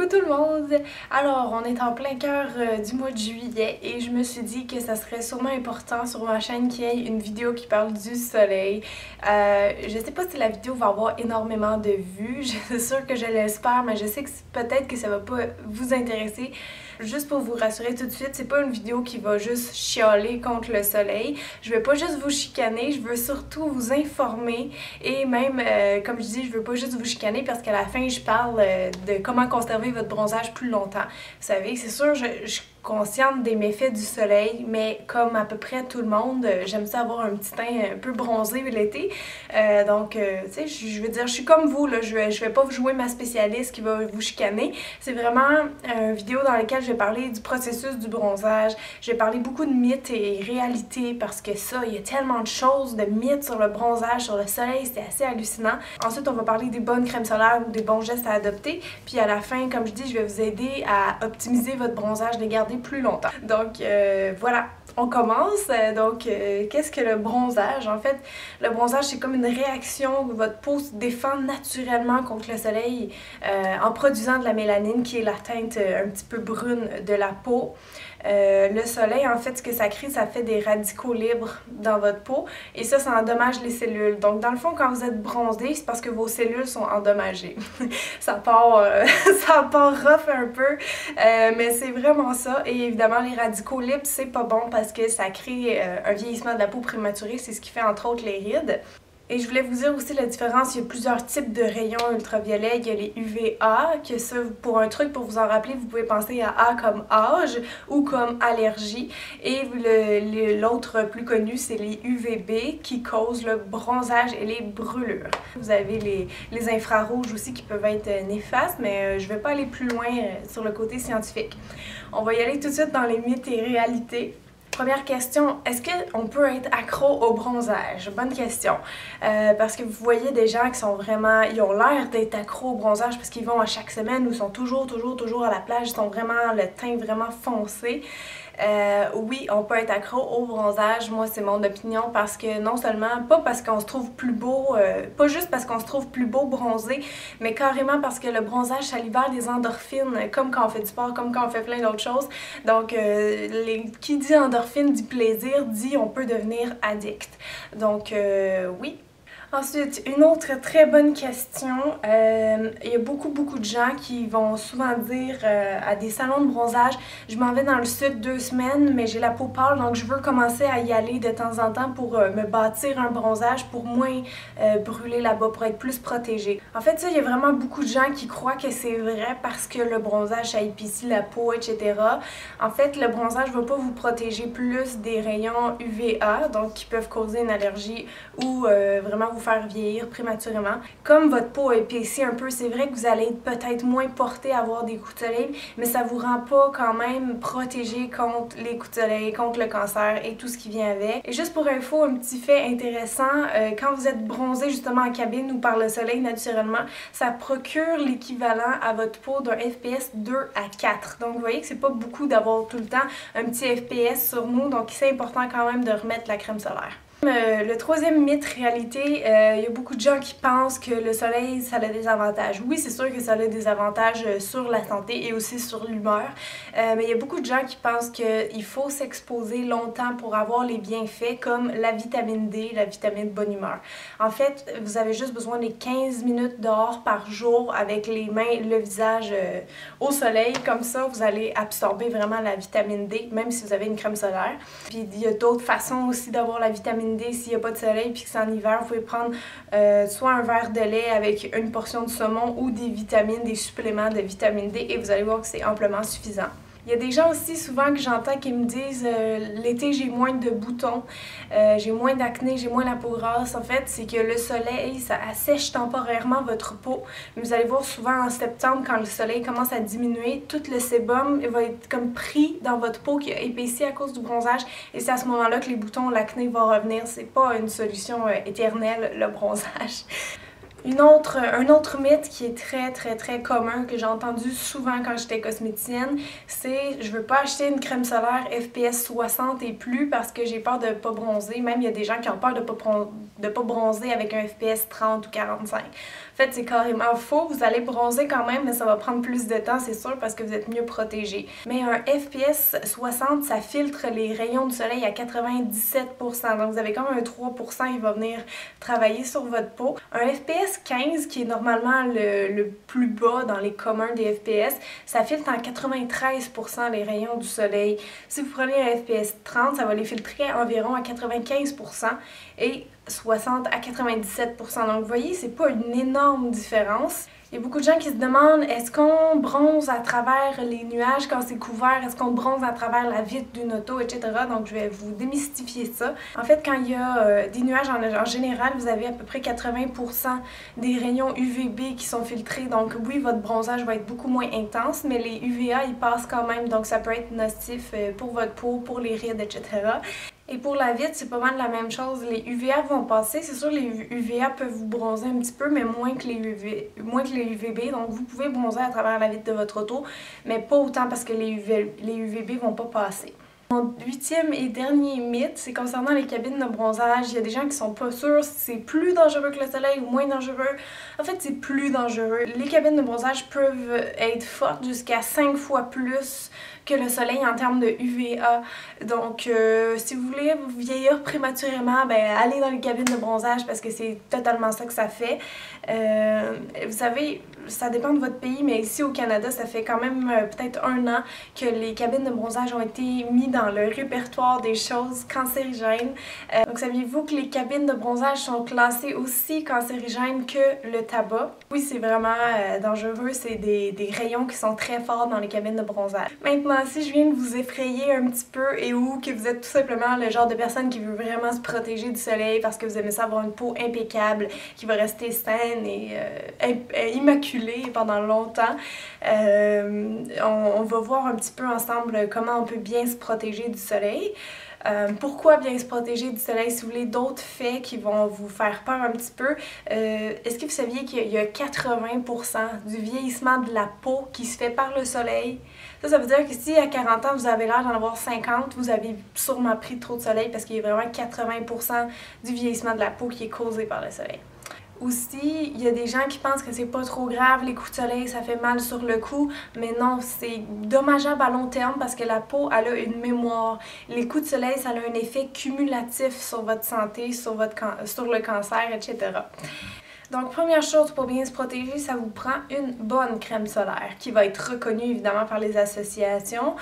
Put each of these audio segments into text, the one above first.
Coucou tout le monde! Alors, on est en plein cœur du mois de juillet et je me suis dit que ça serait sûrement important sur ma chaîne qu'il y ait une vidéo qui parle du soleil. Je sais pas si la vidéo va avoir énormément de vues, je suis sûre que je l'espère, mais je sais que peut-être que ça va pas vous intéresser. Juste pour vous rassurer tout de suite, c'est pas une vidéo qui va juste chialer contre le soleil. Je vais pas juste vous chicaner, je veux surtout vous informer et même, comme je dis, je veux pas juste vous chicaner parce qu'à la fin, je parle de comment conserver votre bronzage plus longtemps. Vous savez, c'est sûr, je suis consciente des méfaits du soleil, mais comme à peu près tout le monde, j'aime ça avoir un petit teint un peu bronzé l'été. Donc, tu sais, je veux dire, je suis comme vous, là, je vais pas vous jouer ma spécialiste qui va vous chicaner. C'est vraiment une vidéo dans laquelle je vais parler du processus du bronzage. Je vais parler beaucoup de mythes et réalités parce que ça, il y a tellement de choses, de mythes sur le bronzage, sur le soleil, c'est assez hallucinant. Ensuite, on va parler des bonnes crèmes solaires ou des bons gestes à adopter. Puis à la fin, comme je dis, je vais vous aider à optimiser votre bronzage, les garder plus longtemps. Donc voilà, on commence. Donc qu'est-ce que le bronzage? En fait, le bronzage, c'est comme une réaction où votre peau se défend naturellement contre le soleil en produisant de la mélanine qui est la teinte un petit peu brune de la peau. Le soleil, en fait, ce que ça crée, ça fait des radicaux libres dans votre peau et ça endommage les cellules. Donc, dans le fond, quand vous êtes bronzé, c'est parce que vos cellules sont endommagées. ça part rough un peu, mais c'est vraiment ça. Et évidemment, les radicaux libres, c'est pas bon parce que ça crée un vieillissement de la peau prématuré. C'est ce qui fait, entre autres, les rides. Et je voulais vous dire aussi la différence, il y a plusieurs types de rayons ultraviolets. Il y a les UVA, que ça, pour un truc, pour vous en rappeler, vous pouvez penser à A comme âge ou comme allergie. Et l'autre plus connu, c'est les UVB qui causent le bronzage et les brûlures. Vous avez les infrarouges aussi qui peuvent être néfastes, mais je ne vais pas aller plus loin sur le côté scientifique. On va y aller tout de suite dans les mythes et réalités. Première question, est-ce qu'on peut être accro au bronzage? Bonne question. Parce que vous voyez des gens qui sont vraiment, ils ont l'air d'être accro au bronzage parce qu'ils vont à chaque semaine ou sont toujours à la plage, ils sont vraiment, le teint vraiment foncé. Oui, on peut être accro au bronzage, moi c'est mon opinion, parce que non seulement, pas parce qu'on se trouve plus beau, pas juste parce qu'on se trouve plus beau bronzé, mais carrément parce que le bronzage ça libère des endorphines, comme quand on fait du sport, comme quand on fait plein d'autres choses. Donc, qui dit endorphine dit plaisir, dit on peut devenir addict. Donc, oui. Ensuite, une autre très bonne question. Il y a beaucoup de gens qui vont souvent dire à des salons de bronzage « Je m'en vais dans le sud 2 semaines, mais j'ai la peau pâle, donc je veux commencer à y aller de temps en temps pour me bâtir un bronzage pour moins brûler là-bas, pour être plus protégée. » En fait, ça, il y a vraiment beaucoup de gens qui croient que c'est vrai parce que le bronzage, ça épaissit la peau, etc. En fait, le bronzage ne va pas vous protéger plus des rayons UVA, donc qui peuvent causer une allergie ou vraiment vous faire vieillir prématurément. Comme votre peau épaissit un peu, c'est vrai que vous allez être peut-être moins porté à avoir des coups de soleil, mais ça vous rend pas quand même protégé contre les coups de soleil, contre le cancer et tout ce qui vient avec. Et juste pour info, un petit fait intéressant, quand vous êtes bronzé justement en cabine ou par le soleil naturellement, ça procure l'équivalent à votre peau d'un FPS 2 à 4. Donc vous voyez que c'est pas beaucoup d'avoir tout le temps un petit FPS sur nous, donc c'est important quand même de remettre la crème solaire. Le troisième mythe réalité, il y a beaucoup de gens qui pensent que le soleil, ça a des avantages. Oui, c'est sûr que ça a des avantages sur la santé et aussi sur l'humeur, mais il y a beaucoup de gens qui pensent qu'il faut s'exposer longtemps pour avoir les bienfaits comme la vitamine D, la vitamine bonne humeur. En fait, vous avez juste besoin de 15 minutes dehors par jour avec les mains, le visage au soleil. Comme ça, vous allez absorber vraiment la vitamine D, même si vous avez une crème solaire. Puis il y a d'autres façons aussi d'avoir la vitamine D s'il n'y a pas de soleil puis que c'est en hiver. Vous pouvez prendre soit un verre de lait avec une portion de saumon ou des vitamines, des suppléments de vitamine D et vous allez voir que c'est amplement suffisant. Il y a des gens aussi souvent que j'entends qui me disent l'été j'ai moins de boutons, j'ai moins d'acné, j'ai moins la peau grasse. En fait, c'est que le soleil, ça assèche temporairement votre peau. Mais vous allez voir souvent en septembre, quand le soleil commence à diminuer, tout le sébum va être comme pris dans votre peau qui a épaissi à cause du bronzage. Et c'est à ce moment-là que les boutons, l'acné va revenir. C'est pas une solution éternelle, le bronzage. Un autre mythe qui est très commun, que j'ai entendu souvent quand j'étais cosméticienne, c'est je veux pas acheter une crème solaire FPS 60 et plus parce que j'ai peur de pas bronzer. Même il y a des gens qui ont peur de pas bronzer avec un FPS 30 ou 45. En fait, c'est carrément faux. Vous allez bronzer quand même, mais ça va prendre plus de temps, c'est sûr, parce que vous êtes mieux protégé. Mais un FPS 60, ça filtre les rayons du soleil à 97%. Donc vous avez comme un 3% qui va venir travailler sur votre peau. Un FPS 15, qui est normalement le plus bas dans les communs des FPS, ça filtre à 93% les rayons du soleil. Si vous prenez un FPS 30, ça va les filtrer environ à 95% et 60 à 97%. Donc vous voyez, c'est pas une énorme différence. Il y a beaucoup de gens qui se demandent, est-ce qu'on bronze à travers les nuages quand c'est couvert? Est-ce qu'on bronze à travers la vitre d'une auto, etc.? Donc je vais vous démystifier ça. En fait, quand il y a des nuages en général, vous avez à peu près 80% des rayons UVB qui sont filtrés. Donc oui, votre bronzage va être beaucoup moins intense, mais les UVA, ils passent quand même. Donc ça peut être nocif pour votre peau, pour les rides, etc. Et pour la vitre, c'est pas mal la même chose. Les UVA vont passer. C'est sûr, les UVA peuvent vous bronzer un petit peu, mais moins que les UVB. Donc, vous pouvez bronzer à travers la vitre de votre auto, mais pas autant parce que les UVB vont pas passer. Mon 8e et dernier mythe, c'est concernant les cabines de bronzage. Il y a des gens qui sont pas sûrs si c'est plus dangereux que le soleil ou moins dangereux. En fait, c'est plus dangereux. Les cabines de bronzage peuvent être fortes jusqu'à 5 fois plus que le soleil en termes de UVA. Donc, si vous voulez vous vieillir prématurément, ben allez dans les cabines de bronzage parce que c'est totalement ça que ça fait. Vous savez, ça dépend de votre pays, mais ici au Canada, ça fait quand même peut-être 1 an que les cabines de bronzage ont été mis dans le répertoire des choses cancérigènes. Donc, saviez-vous que les cabines de bronzage sont classées aussi cancérigènes que le tabac? Oui, c'est vraiment dangereux. C'est des rayons qui sont très forts dans les cabines de bronzage. Maintenant, si je viens de vous effrayer un petit peu et ou que vous êtes tout simplement le genre de personne qui veut vraiment se protéger du soleil parce que vous aimez ça avoir une peau impeccable, qui va rester saine et immaculée pendant longtemps, on va voir un petit peu ensemble comment on peut bien se protéger du soleil. Pourquoi bien se protéger du soleil? Si vous voulez d'autres faits qui vont vous faire peur un petit peu, est-ce que vous saviez qu'il y a 80% du vieillissement de la peau qui se fait par le soleil? Ça veut dire que si à 40 ans vous avez l'air d'en avoir 50, vous avez sûrement pris trop de soleil parce qu'il y a vraiment 80% du vieillissement de la peau qui est causé par le soleil. Aussi, il y a des gens qui pensent que c'est pas trop grave, les coups de soleil, ça fait mal sur le cou, mais non, c'est dommageable à long terme parce que la peau, elle a une mémoire. Les coups de soleil, ça a un effet cumulatif sur votre santé, sur le cancer, etc. Donc, première chose pour bien se protéger, ça vous prend une bonne crème solaire qui va être reconnue évidemment par les associations.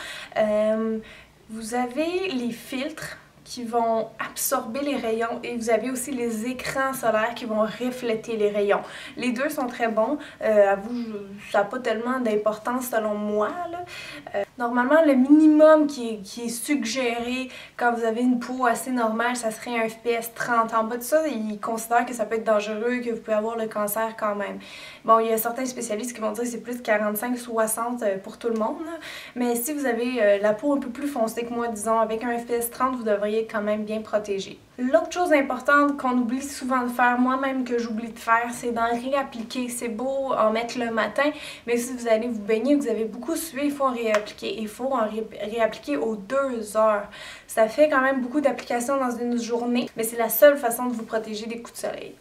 Vous avez les filtres qui vont absorber les rayons et vous avez aussi les écrans solaires qui vont refléter les rayons. Les deux sont très bons. À vous, ça n'a pas tellement d'importance selon moi, là. Normalement, le minimum qui est suggéré quand vous avez une peau assez normale, ça serait un FPS 30. En bas de ça, ils considèrent que ça peut être dangereux, que vous pouvez avoir le cancer quand même. Bon, il y a certains spécialistes qui vont dire que c'est plus de 45-60 pour tout le monde, là. Mais si vous avez la peau un peu plus foncée que moi, disons, avec un FPS 30, vous devriez être quand même bien protégé. L'autre chose importante qu'on oublie souvent de faire, moi-même que j'oublie de faire, c'est d'en réappliquer. C'est beau en mettre le matin, mais si vous allez vous baigner, vous avez beaucoup sué, il faut en réappliquer. Il faut en réappliquer aux 2 heures. Ça fait quand même beaucoup d'applications dans une journée, mais c'est la seule façon de vous protéger des coups de soleil.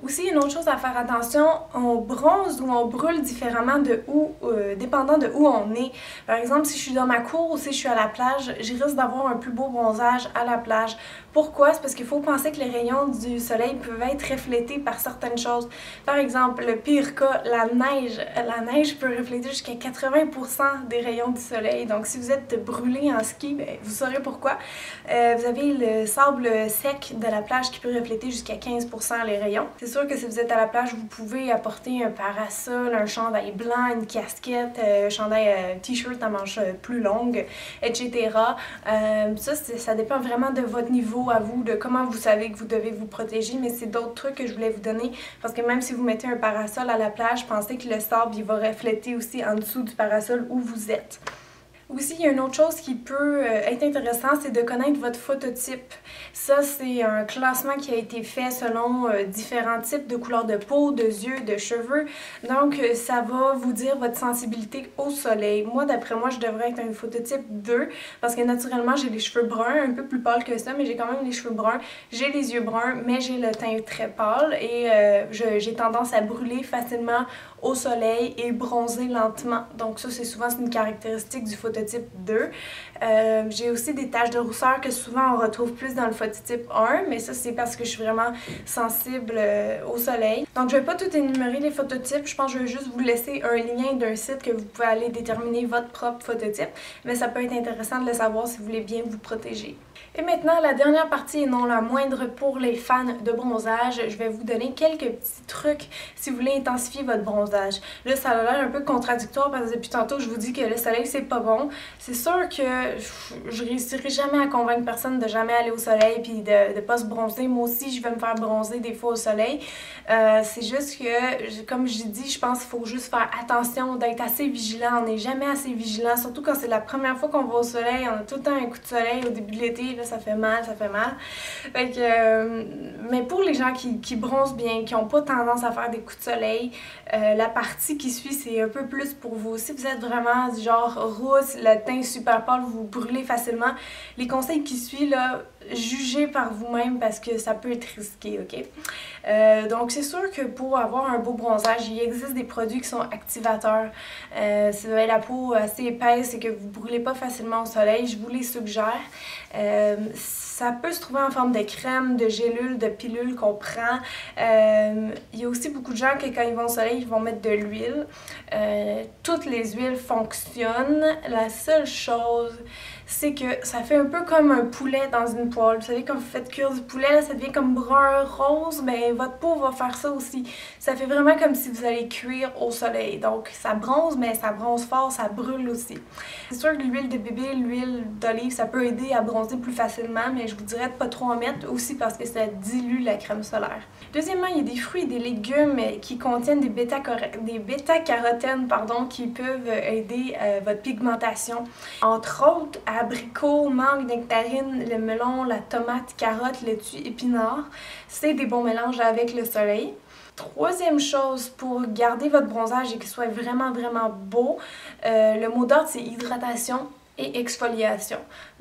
Aussi, une autre chose à faire attention, on bronze ou on brûle différemment dépendant de où on est. Par exemple, si je suis dans ma cour ou si je suis à la plage, je risque d'avoir un plus beau bronzage à la plage. Pourquoi? C'est parce qu'il faut penser que les rayons du soleil peuvent être reflétés par certaines choses. Par exemple, le pire cas, la neige. La neige peut refléter jusqu'à 80% des rayons du soleil. Donc, si vous êtes brûlé en ski, ben, vous saurez pourquoi. Vous avez le sable sec de la plage qui peut refléter jusqu'à 15% les rayons. C'est sûr que si vous êtes à la plage, vous pouvez apporter un parasol, un chandail blanc, une casquette, un chandail t-shirt à manches plus longues, etc. Ça dépend vraiment de votre niveau à vous, de comment vous savez que vous devez vous protéger, mais c'est d'autres trucs que je voulais vous donner parce que même si vous mettez un parasol à la plage, pensez que le sable il va refléter aussi en dessous du parasol où vous êtes. Aussi, il y a une autre chose qui peut être intéressante, c'est de connaître votre phototype. Ça, c'est un classement qui a été fait selon différents types de couleurs de peau, de yeux, de cheveux. Donc, ça va vous dire votre sensibilité au soleil. Moi, d'après moi, je devrais être un phototype 2 parce que naturellement, j'ai les cheveux bruns, un peu plus pâles que ça, mais j'ai quand même les cheveux bruns. J'ai les yeux bruns, mais j'ai le teint très pâle et j'ai tendance à brûler facilement au soleil et bronzer lentement. Donc ça, c'est souvent une caractéristique du phototype 2. J'ai aussi des taches de rousseur que souvent on retrouve plus dans le phototype 1, mais ça, c'est parce que je suis vraiment sensible au soleil. Donc je vais pas tout énumérer les phototypes, je pense que je vais juste vous laisser un lien d'un site que vous pouvez aller déterminer votre propre phototype, mais ça peut être intéressant de le savoir si vous voulez bien vous protéger. Et maintenant, la dernière partie et non la moindre pour les fans de bronzage, je vais vous donner quelques petits trucs si vous voulez intensifier votre bronzage. Là, ça a l'air un peu contradictoire parce que depuis tantôt, je vous dis que le soleil, c'est pas bon. C'est sûr que je réussirai jamais à convaincre personne de jamais aller au soleil puis de pas se bronzer. Moi aussi, je vais me faire bronzer des fois au soleil. C'est juste que, comme je dis, je pense qu'il faut juste faire attention, d'être assez vigilant. On n'est jamais assez vigilant, surtout quand c'est la première fois qu'on va au soleil. On a tout le temps un coup de soleil au début de l'été. Là, ça fait mal, ça fait mal. Fait que, mais pour les gens qui bronzent bien, qui n'ont pas tendance à faire des coups de soleil, la partie qui suit, c'est un peu plus pour vous. Si vous êtes vraiment du genre rousse, le teint super pâle, vous brûlez facilement, les conseils qui suivent, là, jugez par vous-même parce que ça peut être risqué, ok? Donc c'est sûr que pour avoir un beau bronzage, il existe des produits qui sont activateurs. Si vous avez la peau assez épaisse et que vous ne brûlez pas facilement au soleil, je vous les suggère. Ça peut se trouver en forme de crème, de gélule, de pilule qu'on prend. Il y a aussi beaucoup de gens que quand ils vont au soleil, ils vont mettre de l'huile. Toutes les huiles fonctionnent. La seule chose, c'est que ça fait un peu comme un poulet dans une poêle. Vous savez, quand vous faites cuire du poulet, là, ça devient comme brun, rose, ben votre peau va faire ça aussi. Ça fait vraiment comme si vous allez cuire au soleil. Donc ça bronze, mais ça bronze fort, ça brûle aussi. C'est sûr que l'huile de bébé, l'huile d'olive, ça peut aider à bronzer plus facilement, mais je vous dirais de pas trop en mettre aussi parce que ça dilue la crème solaire. Deuxièmement, il y a des fruits et des légumes qui contiennent des bêta-carotènes qui peuvent aider votre pigmentation. Entre autres, abricots, mangue, nectarine, le melon, la tomate, carotte, laitue, épinard. C'est des bons mélanges avec le soleil. Troisième chose, pour garder votre bronzage et qu'il soit vraiment beau, le mot d'ordre c'est hydratation et exfoliation.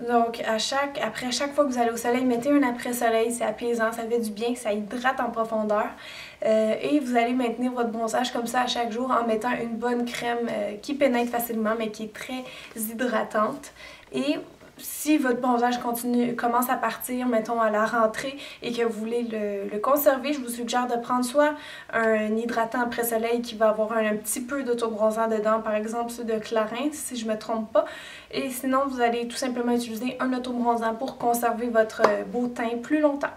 Donc après chaque fois que vous allez au soleil, mettez un après-soleil, c'est apaisant, ça fait du bien, ça hydrate en profondeur. Et vous allez maintenir votre bronzage comme ça à chaque jour en mettant une bonne crème qui pénètre facilement mais qui est très hydratante. Et si votre bronzage commence à partir, mettons à la rentrée, et que vous voulez le conserver, je vous suggère de prendre soit un hydratant après soleil qui va avoir un petit peu d'autobronzant dedans, par exemple ceux de Clarins, si je ne me trompe pas. Et sinon, vous allez tout simplement utiliser un autobronzant pour conserver votre beau teint plus longtemps.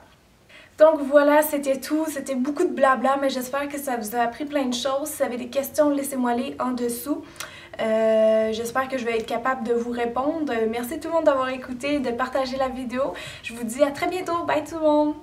Donc voilà, c'était tout. C'était beaucoup de blabla, mais j'espère que ça vous a appris plein de choses. Si vous avez des questions, laissez-moi les en dessous. J'espère que je vais être capable de vous répondre. Merci tout le monde d'avoir écouté, de partager la vidéo. Je vous dis à très bientôt. Bye tout le monde!